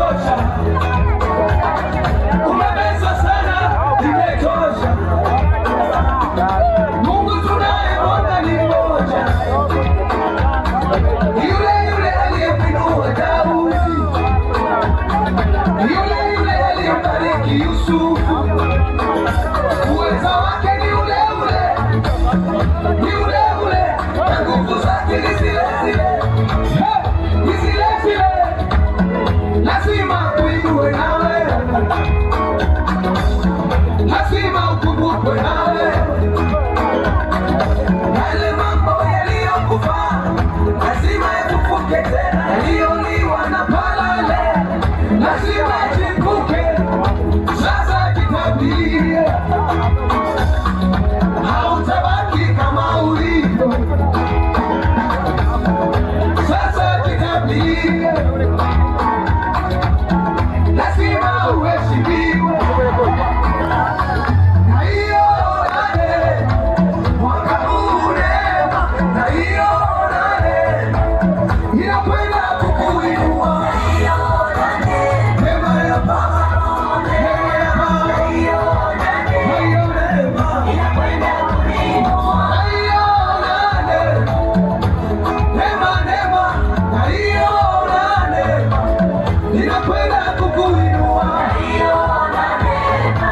imetosha. Umebeza sana, imetosha. Mungu tunayemwona ni mmoja, yule yule aliyemwinua Daudi, yule yule aliyembariki Yusufu. Uweza wake ni ule ule, ni ule ule, na nguvu zake ni zile zile, ni zile zile. Lazima uinue nawe, lazima ukumbukwe nawe. Yale mambo yaliyokufa lazima yakufuke tena, yaliyoliwa na palale lazima yachipuke. Sasa jitabirie, hautabaki kama ulivyo. Sasa jitabirie, lazima uheshimiwe. Na hiyo nane mwaka huu neema, na hiyo nane inakwenda kukuinua. Neema ya Baba, neema ya Baba, na hiyo neema inakwenda kukuinua. Na hiyo nane neema, neema, na hiyo nane inakwenda kukuinua.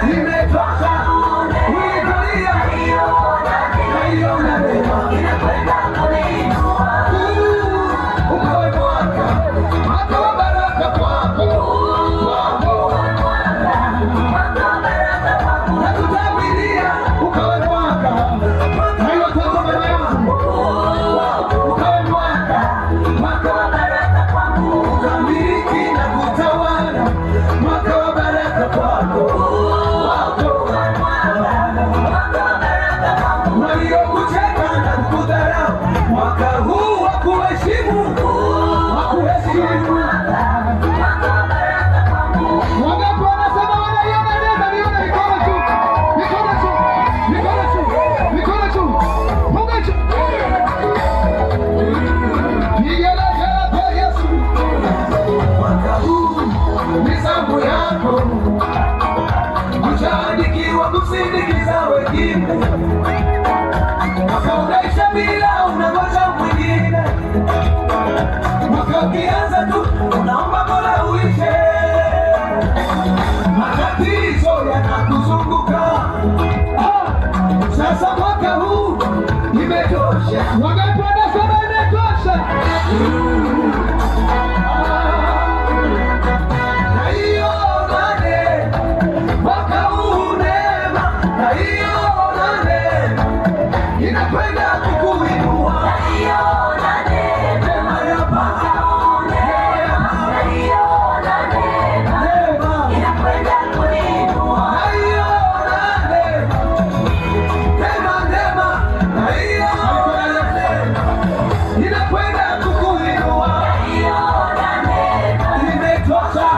Imetosha, ulipolia, na hiyo neema inakwenda kukuinua. Ukawe mwaka wa baraka kwako, na kutabiria ukawe mwaka. Na hiyo tangu mama yangu, ukawe mwaka wa baraka kwako, ukamiliki na kutawala. Mwaka wa baraka kwako, waliokucheka na kukudharau, mwaka huu wa kuheshimu, wa kuheshimu. Wangapi wanasema wanaiona neema? Niona mikono juu, mikono juu, mikono juu, mikono juu, Mungu juu. Vigelegele kwa Yesu. Mwaka huu ni zamu yako, ushaandikiwa kusindikiza wengine. Mwaka unaisha bila unangoja mwingine. Mwaka ukianza tu unaomba Mola uishe. Matatizo yanakuzunguka. Sasa mwaka huu imetosha. Wangapi wanasema imetosha? Na hiyo nane mwaka huu neema, na hiyo nane inakwenda kukuinua. Neema ya Baba, neema, na hiyo neema inakwenda kukuinua. Na hiyo nane neema, neema, na hiyo nane inakwenda kukuinua. Imetosha,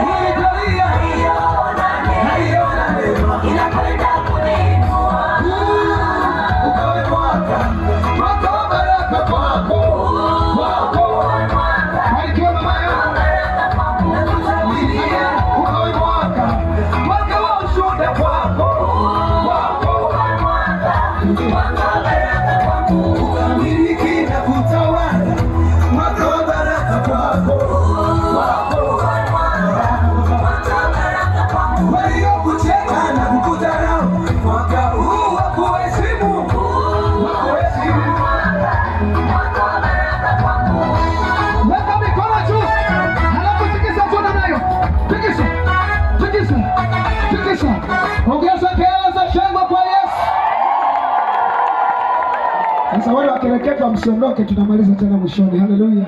ulipolia, na hiyo neema inakwenda kukuinua. Ukawe mwaka wa baraka kwako, barikiwa mama yangu. Ukawe mwaka wa ushuhuda kwako, ukamiliki na kutawala. Mwaka wa baraka kwako, waliokucheka na kukudharau, mwaka huu wa kuheshimu, wa kuheshimu. Weka mikono juu, halafu tikisa tu nayo. Tikisa, tikisa, tikisa. Ongeza kelele za shangwe kwa Yesu. Sasa wale wakereketwa msiondoke, tunamaliza tena mwishoni. Haleluya.